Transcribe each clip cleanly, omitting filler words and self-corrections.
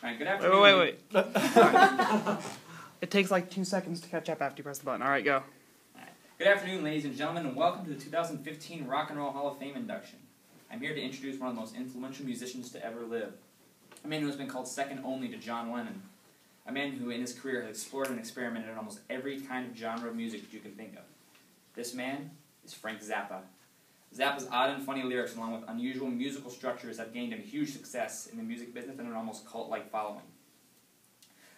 Alright, good afternoon. Wait. Right. It takes like 2 seconds to catch up after you press the button. Alright, go. Alright. Good afternoon, ladies and gentlemen, and welcome to the 2015 Rock and Roll Hall of Fame induction. I'm here to introduce one of the most influential musicians to ever live. A man who has been called second only to John Lennon. A man who in his career has explored and experimented in almost every kind of genre of music that you can think of. This man is Frank Zappa. Zappa's odd and funny lyrics, along with unusual musical structures, have gained him huge success in the music business and an almost cult-like following.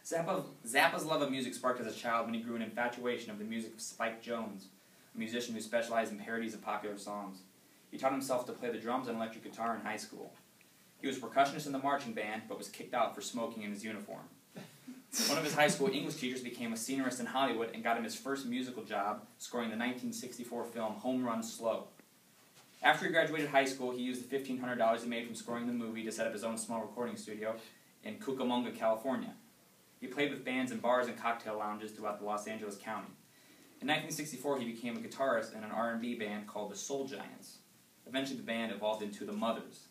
Zappa's love of music sparked as a child when he grew an infatuation of the music of Spike Jones, a musician who specialized in parodies of popular songs. He taught himself to play the drums and electric guitar in high school. He was a percussionist in the marching band, but was kicked out for smoking in his uniform. One of his high school English teachers became a scenarist in Hollywood and got him his first musical job, scoring the 1964 film Home Run Slow. After he graduated high school, he used the $1,500 he made from scoring the movie to set up his own small recording studio in Cucamonga, California. He played with bands in bars and cocktail lounges throughout the Los Angeles County. In 1964, he became a guitarist in an R&B band called the Soul Giants. Eventually, the band evolved into the Mothers.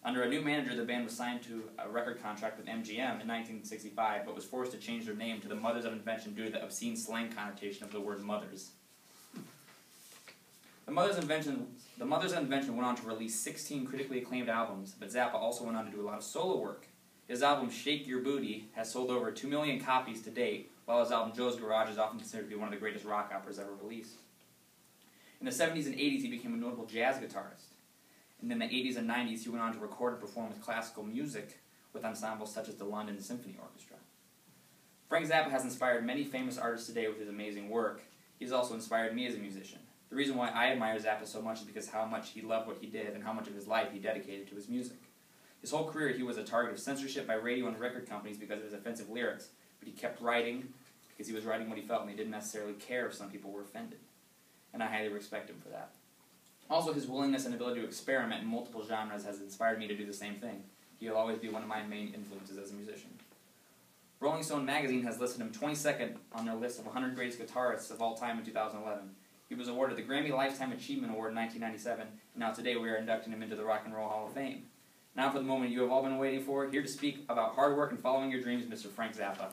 Under a new manager, the band was signed to a record contract with MGM in 1965, but was forced to change their name to the Mothers of Invention due to the obscene slang connotation of the word mothers. The Mothers of Invention went on to release 16 critically acclaimed albums, but Zappa also went on to do a lot of solo work. His album Shake Your Booty has sold over 2 million copies to date, while his album Joe's Garage is often considered to be one of the greatest rock operas ever released. In the 70s and 80s, he became a notable jazz guitarist. And in the 80s and 90s, he went on to record and perform with classical music with ensembles such as the London Symphony Orchestra. Frank Zappa has inspired many famous artists today with his amazing work. He's also inspired me as a musician. The reason why I admire Zappa so much is because how much he loved what he did and how much of his life he dedicated to his music. His whole career, he was a target of censorship by radio and record companies because of his offensive lyrics, but he kept writing because he was writing what he felt and he didn't necessarily care if some people were offended. And I highly respect him for that. Also, his willingness and ability to experiment in multiple genres has inspired me to do the same thing. He'll always be one of my main influences as a musician. Rolling Stone magazine has listed him 22nd on their list of 100 greatest guitarists of all time in 2011. He was awarded the Grammy Lifetime Achievement Award in 1997, and now today we are inducting him into the Rock and Roll Hall of Fame. Now for the moment you have all been waiting for, here to speak about hard work and following your dreams, Mr. Frank Zappa.